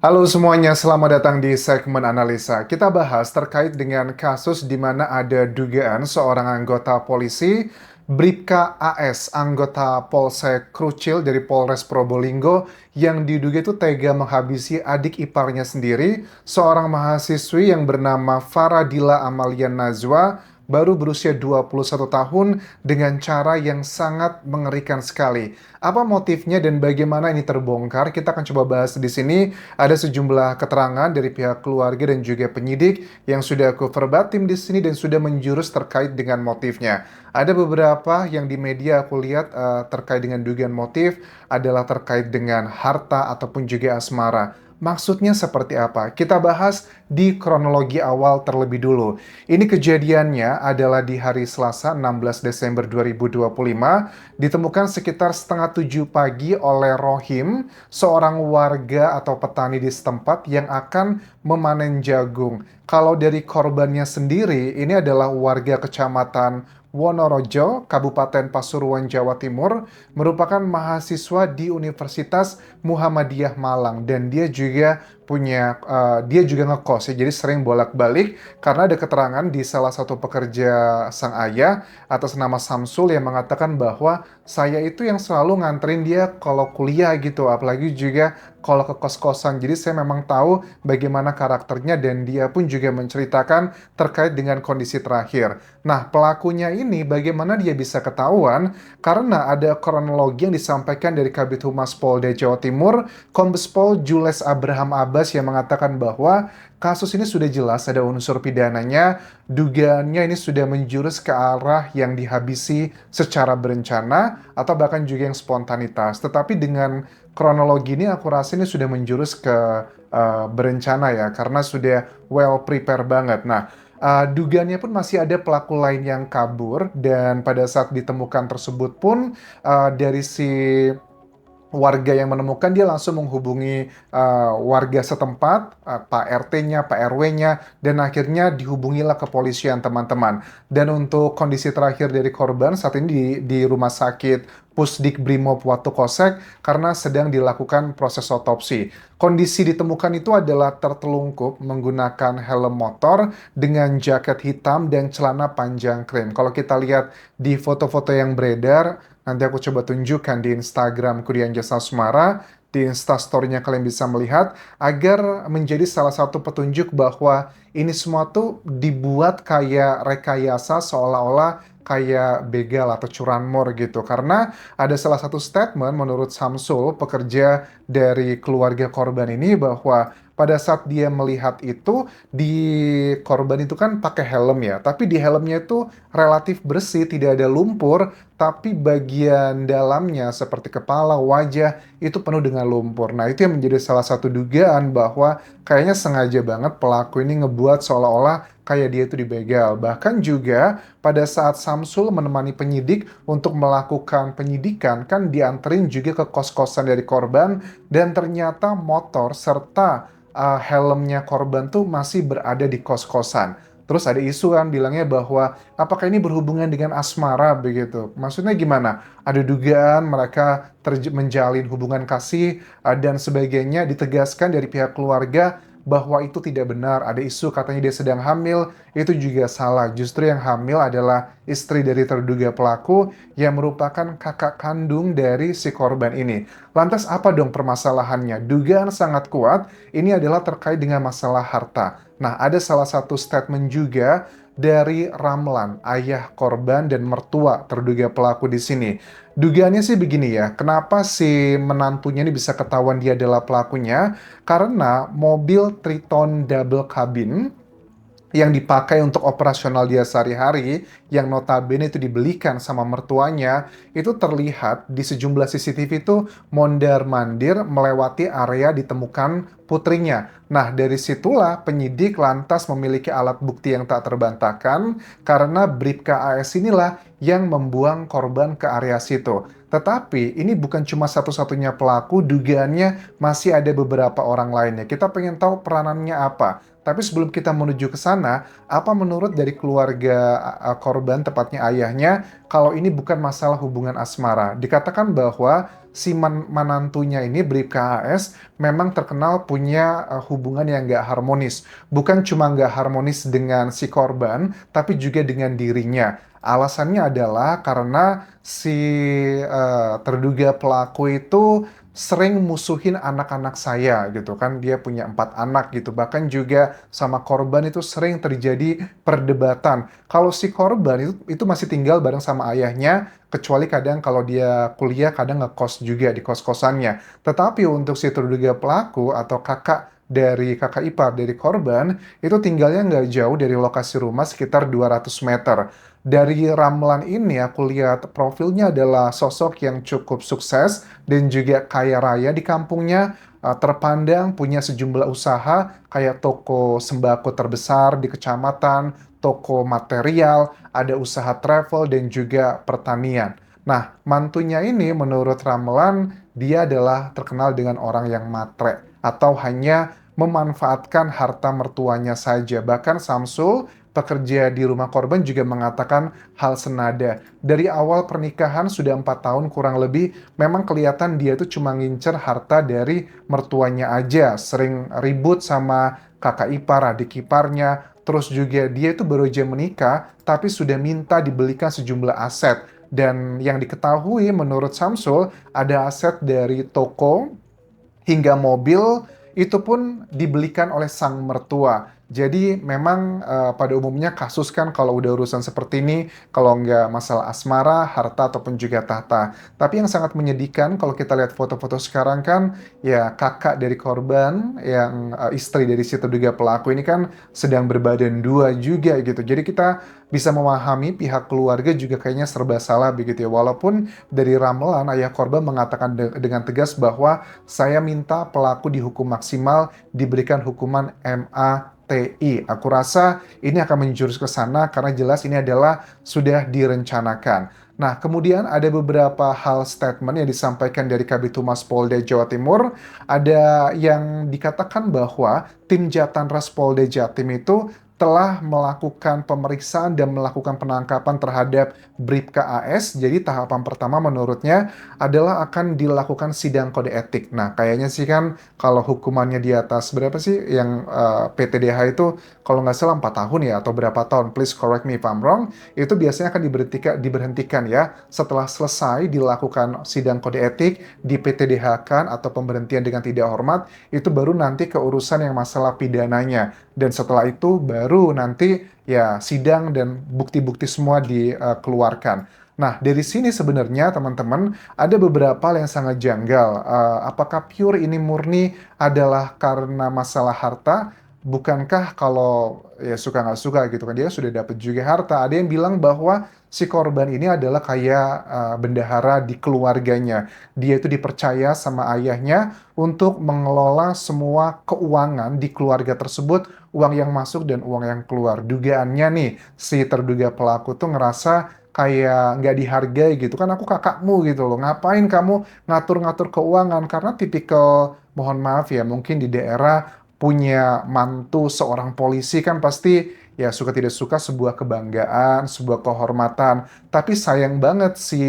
Halo semuanya, selamat datang di segmen analisa. Kita bahas terkait dengan kasus di mana ada dugaan seorang anggota polisi, Bribka AS, anggota Polsek Krucil dari Polres Probolinggo, yang diduga itu tega menghabisi adik iparnya sendiri, seorang mahasiswi yang bernama Faradila Amalia Najwa, baru berusia 21 tahun dengan cara yang sangat mengerikan sekali. Apa motifnya dan bagaimana ini terbongkar? Kita akan coba bahas di sini. Ada sejumlah keterangan dari pihak keluarga dan juga penyidik yang sudah aku verbatim di sini dan sudah menjurus terkait dengan motifnya. Ada beberapa yang di media aku lihat terkait dengan dugaan motif adalah terkait dengan harta ataupun juga asmara. Maksudnya seperti apa? Kita bahas di kronologi awal terlebih dulu. Ini kejadiannya adalah di hari Selasa 16 Desember 2025, ditemukan sekitar setengah 7 pagi oleh Rohim, seorang warga atau petani di setempat yang akan memanen jagung. Kalau dari korbannya sendiri, ini adalah warga kecamatan Wonorojo, Kabupaten Pasuruan, Jawa Timur, merupakan mahasiswa di Universitas Muhammadiyah Malang dan dia juga ngekos ya, jadi sering bolak-balik karena ada keterangan di salah satu pekerja sang ayah atas nama Samsul yang mengatakan bahwa saya itu yang selalu nganterin dia kalau kuliah gitu, apalagi juga kalau ke kos-kosan. Jadi saya memang tahu bagaimana karakternya dan dia pun juga menceritakan terkait dengan kondisi terakhir. Nah, pelakunya ini bagaimana dia bisa ketahuan? Karena ada kronologi yang disampaikan dari Kabid Humas Polda Jawa Timur, Kombes Pol Jules Abraham Abbas yang mengatakan bahwa kasus ini sudah jelas ada unsur pidananya, dugaannya ini sudah menjurus ke arah yang dihabisi secara berencana atau bahkan juga yang spontanitas. Tetapi dengan kronologi ini aku rasa ini sudah menjurus ke berencana ya, karena sudah well prepare banget. Nah, dugaannya pun masih ada pelaku lain yang kabur dan pada saat ditemukan tersebut pun dari si warga yang menemukan dia langsung menghubungi warga setempat, Pak RT-nya, Pak RW-nya, dan akhirnya dihubungilah kepolisian teman-teman. Dan untuk kondisi terakhir dari korban saat ini di rumah sakit Pusdik Brimob Watu Kosek karena sedang dilakukan proses otopsi. Kondisi ditemukan itu adalah tertelungkup menggunakan helm motor dengan jaket hitam dan celana panjang krim. Kalau kita lihat di foto-foto yang beredar, nanti aku coba tunjukkan di Instagram Kudian Jasa Sumara, di Instastory-nya kalian bisa melihat, agar menjadi salah satu petunjuk bahwa ini semua tuh dibuat kayak rekayasa seolah-olah kayak begal atau curanmor gitu. Karena ada salah satu statement menurut Samsul, pekerja dari keluarga korban ini, bahwa pada saat dia melihat itu, di korban itu kan pakai helm ya, tapi di helmnya itu relatif bersih, tidak ada lumpur, tapi bagian dalamnya seperti kepala, wajah itu penuh dengan lumpur. Nah, itu yang menjadi salah satu dugaan bahwa kayaknya sengaja banget pelaku ini ngebuat seolah-olah kayak dia itu dibegal. Bahkan juga pada saat Samsul menemani penyidik untuk melakukan penyidikan, kan dianterin juga ke kos-kosan dari korban dan ternyata motor serta helmnya korban tuh masih berada di kos-kosan. Terus ada isu kan bilangnya bahwa apakah ini berhubungan dengan asmara begitu. Maksudnya gimana? Ada dugaan mereka menjalin hubungan kasih dan sebagainya, ditegaskan dari pihak keluarga bahwa itu tidak benar. Ada isu katanya dia sedang hamil, itu juga salah. Justru yang hamil adalah istri dari terduga pelaku yang merupakan kakak kandung dari si korban ini. Lantas apa dong permasalahannya? Dugaan sangat kuat ini adalah terkait dengan masalah harta. Nah, ada salah satu statement juga dari Ramlan, ayah korban dan mertua terduga pelaku di sini. Dugaannya sih begini ya, kenapa si menantunya ini bisa ketahuan dia adalah pelakunya? Karena mobil Triton double cabin yang dipakai untuk operasional dia sehari-hari, yang notabene itu dibelikan sama mertuanya, itu terlihat di sejumlah CCTV itu mondar-mandir melewati area ditemukan putrinya. Nah, dari situlah penyidik lantas memiliki alat bukti yang tak terbantahkan karena Bribka AS inilah yang membuang korban ke area situ. Tetapi ini bukan cuma satu-satunya pelaku, dugaannya masih ada beberapa orang lainnya. Kita pengen tahu peranannya apa. Tapi sebelum kita menuju ke sana, apa menurut dari keluarga korban, tepatnya ayahnya, kalau ini bukan masalah hubungan asmara. Dikatakan bahwa si menantunya ini, Bribka AS, memang terkenal punya hubungan yang nggak harmonis. Bukan cuma nggak harmonis dengan si korban, tapi juga dengan dirinya. Alasannya adalah karena si terduga pelaku itu sering musuhin anak-anak saya gitu kan. Dia punya 4 anak gitu. Bahkan juga sama korban itu sering terjadi perdebatan. Kalau si korban itu masih tinggal bareng sama ayahnya, kecuali kadang kalau dia kuliah kadang ngekos juga di kos-kosannya. Tetapi untuk si terduga pelaku atau kakak ipar dari korban, itu tinggalnya nggak jauh dari lokasi rumah sekitar 200 meter. Dari ramalan ini aku lihat profilnya adalah sosok yang cukup sukses dan juga kaya raya di kampungnya, terpandang punya sejumlah usaha kayak toko sembako terbesar di kecamatan, toko material, ada usaha travel dan juga pertanian. Nah, mantunya ini menurut ramalan dia adalah terkenal dengan orang yang matre atau hanya memanfaatkan harta mertuanya saja. Bahkan Samsul, pekerja di rumah korban, juga mengatakan hal senada. Dari awal pernikahan sudah 4 tahun kurang lebih, memang kelihatan dia itu cuma ngincer harta dari mertuanya aja. Sering ribut sama kakak ipar, adik iparnya. Terus juga dia itu baru aja menikah, tapi sudah minta dibelikan sejumlah aset. Dan yang diketahui menurut Samsul, ada aset dari toko hingga mobil itu pun dibelikan oleh sang mertua. Jadi memang pada umumnya kasus kan kalau udah urusan seperti ini, kalau nggak masalah asmara, harta ataupun juga tahta. Tapi yang sangat menyedihkan kalau kita lihat foto-foto sekarang kan, ya kakak dari korban yang istri dari si terduga pelaku ini kan sedang berbadan dua juga gitu. Jadi kita bisa memahami pihak keluarga juga kayaknya serba salah begitu ya. Walaupun dari ramalan ayah korban mengatakan dengan tegas bahwa saya minta pelaku dihukum maksimal, diberikan hukuman MATI. Aku rasa ini akan menjurus ke sana karena jelas ini adalah sudah direncanakan. Nah, kemudian ada beberapa hal statement yang disampaikan dari Kabid Humas Polda Jawa Timur. Ada yang dikatakan bahwa tim Jatanras Polda Jatim itu telah melakukan pemeriksaan dan melakukan penangkapan terhadap Bribka AS. Jadi tahapan pertama menurutnya adalah akan dilakukan sidang kode etik. Nah, kayaknya sih kan kalau hukumannya di atas berapa sih yang PTDH itu, kalau nggak salah 4 tahun ya atau berapa tahun, please correct me if I'm wrong, itu biasanya akan diberhentikan ya setelah selesai dilakukan sidang kode etik, di PTDH-kan atau pemberhentian dengan tidak hormat, itu baru nanti ke urusan yang masalah pidananya. Dan setelah itu baru nanti ya sidang dan bukti-bukti semua dikeluarkan. Nah, dari sini sebenarnya teman-teman ada beberapa hal yang sangat janggal. Apakah pure ini murni adalah karena masalah harta? Bukankah kalau ya suka nggak suka gitu kan dia sudah dapat juga harta? Ada yang bilang bahwa si korban ini adalah kayak bendahara di keluarganya. Dia itu dipercaya sama ayahnya untuk mengelola semua keuangan di keluarga tersebut, uang yang masuk dan uang yang keluar. Dugaannya nih, si terduga pelaku tuh ngerasa kayak nggak dihargai gitu kan, aku kakakmu gitu loh, ngapain kamu ngatur-ngatur keuangan, karena tipikal, mohon maaf ya, mungkin di daerah punya mantu seorang polisi kan pasti ya suka tidak suka sebuah kebanggaan, sebuah kehormatan. Tapi sayang banget si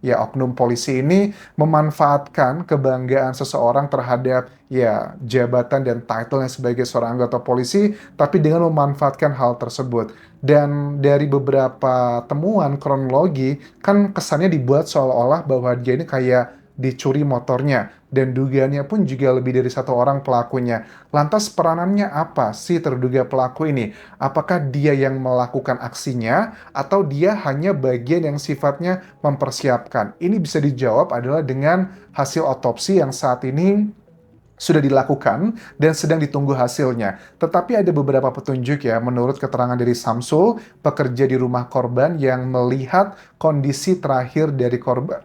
ya oknum polisi ini memanfaatkan kebanggaan seseorang terhadap ya jabatan dan title-nya sebagai seorang anggota polisi, tapi dengan memanfaatkan hal tersebut. Dan dari beberapa temuan kronologi, kan kesannya dibuat seolah-olah bahwa dia ini kayak dicuri motornya, dan dugaannya pun juga lebih dari 1 orang pelakunya. Lantas peranannya apa sih terduga pelaku ini? Apakah dia yang melakukan aksinya atau dia hanya bagian yang sifatnya mempersiapkan? Ini bisa dijawab adalah dengan hasil otopsi yang saat ini sudah dilakukan dan sedang ditunggu hasilnya. Tetapi ada beberapa petunjuk ya menurut keterangan dari Samsul, pekerja di rumah korban yang melihat kondisi terakhir dari korban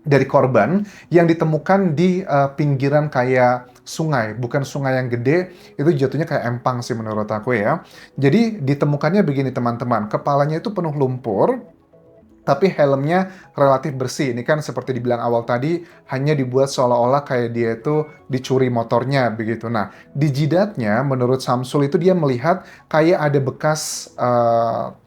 dari korban yang ditemukan di pinggiran kayak sungai, bukan sungai yang gede, itu jatuhnya kayak empang sih menurut aku ya. Jadi ditemukannya begini teman-teman, kepalanya itu penuh lumpur, tapi helmnya relatif bersih. Ini kan seperti dibilang awal tadi, hanya dibuat seolah-olah kayak dia itu dicuri motornya begitu. Nah, di jidatnya menurut Samsul itu dia melihat kayak ada bekas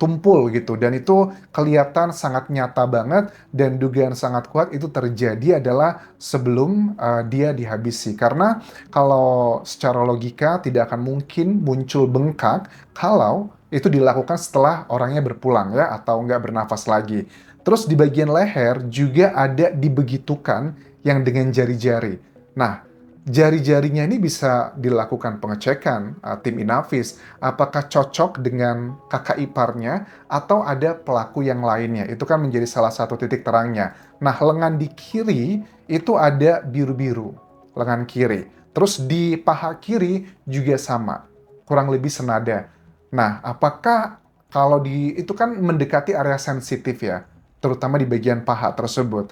tumpul gitu, dan itu kelihatan sangat nyata banget, dan dugaan sangat kuat itu terjadi adalah sebelum dia dihabisi. Karena kalau secara logika tidak akan mungkin muncul bengkak kalau itu dilakukan setelah orangnya berpulang ya, atau nggak bernafas lagi. Terus di bagian leher juga ada dibegitukan yang dengan jari-jari. Nah, jari-jarinya ini bisa dilakukan pengecekan tim Inavis. Apakah cocok dengan kakak iparnya atau ada pelaku yang lainnya? Itu kan menjadi salah satu titik terangnya. Nah, lengan di kiri itu ada biru-biru, lengan kiri. Terus di paha kiri juga sama, kurang lebih senada. Nah, apakah kalau itu kan mendekati area sensitif ya, terutama di bagian paha tersebut.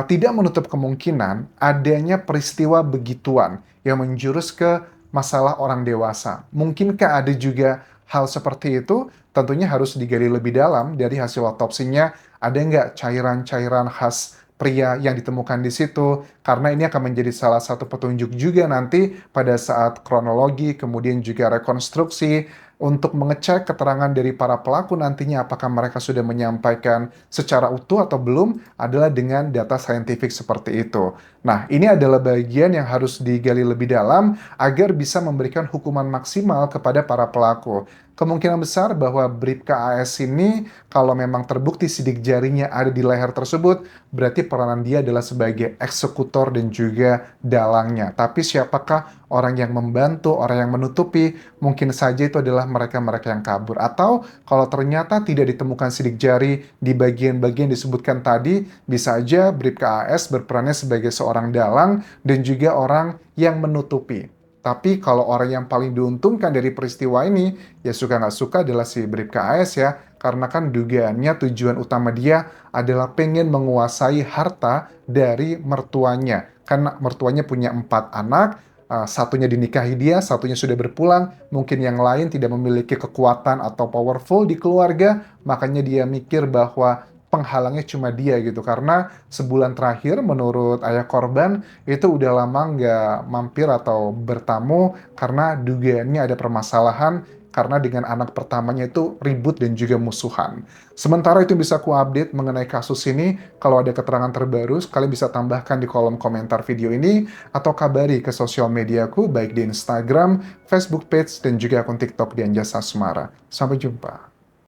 Tidak menutup kemungkinan adanya peristiwa begituan yang menjurus ke masalah orang dewasa. Mungkinkah ada juga hal seperti itu? Tentunya harus digali lebih dalam dari hasil otopsinya. Ada nggak cairan-cairan khas pria yang ditemukan di situ? Karena ini akan menjadi salah satu petunjuk juga nanti pada saat kronologi, kemudian juga rekonstruksi, untuk mengecek keterangan dari para pelaku nantinya apakah mereka sudah menyampaikan secara utuh atau belum adalah dengan data saintifik seperti itu. Nah, ini adalah bagian yang harus digali lebih dalam agar bisa memberikan hukuman maksimal kepada para pelaku. Kemungkinan besar bahwa Bribka AS ini kalau memang terbukti sidik jarinya ada di leher tersebut, berarti peranan dia adalah sebagai eksekutor dan juga dalangnya. Tapi siapakah orang yang membantu, orang yang menutupi? Mungkin saja itu adalah mereka-mereka yang kabur. Atau kalau ternyata tidak ditemukan sidik jari di bagian-bagian disebutkan tadi, bisa aja Bribka AS berperannya sebagai seorang dalang dan juga orang yang menutupi. Tapi kalau orang yang paling diuntungkan dari peristiwa ini, ya suka nggak suka adalah si Bribka AS ya. Karena kan dugaannya tujuan utama dia adalah pengen menguasai harta dari mertuanya. Karena mertuanya punya 4 anak, satunya dinikahi dia, satunya sudah berpulang, mungkin yang lain tidak memiliki kekuatan atau powerful di keluarga, makanya dia mikir bahwa penghalangnya cuma dia gitu. Karena sebulan terakhir menurut ayah korban itu udah lama nggak mampir atau bertamu karena dugaannya ada permasalahan karena dengan anak pertamanya itu ribut dan juga musuhan. Sementara itu bisa ku update mengenai kasus ini. Kalau ada keterangan terbaru, kalian bisa tambahkan di kolom komentar video ini atau kabari ke sosial mediaku baik di Instagram, Facebook page, dan juga akun TikTok di Anjasa Semara. Sampai jumpa.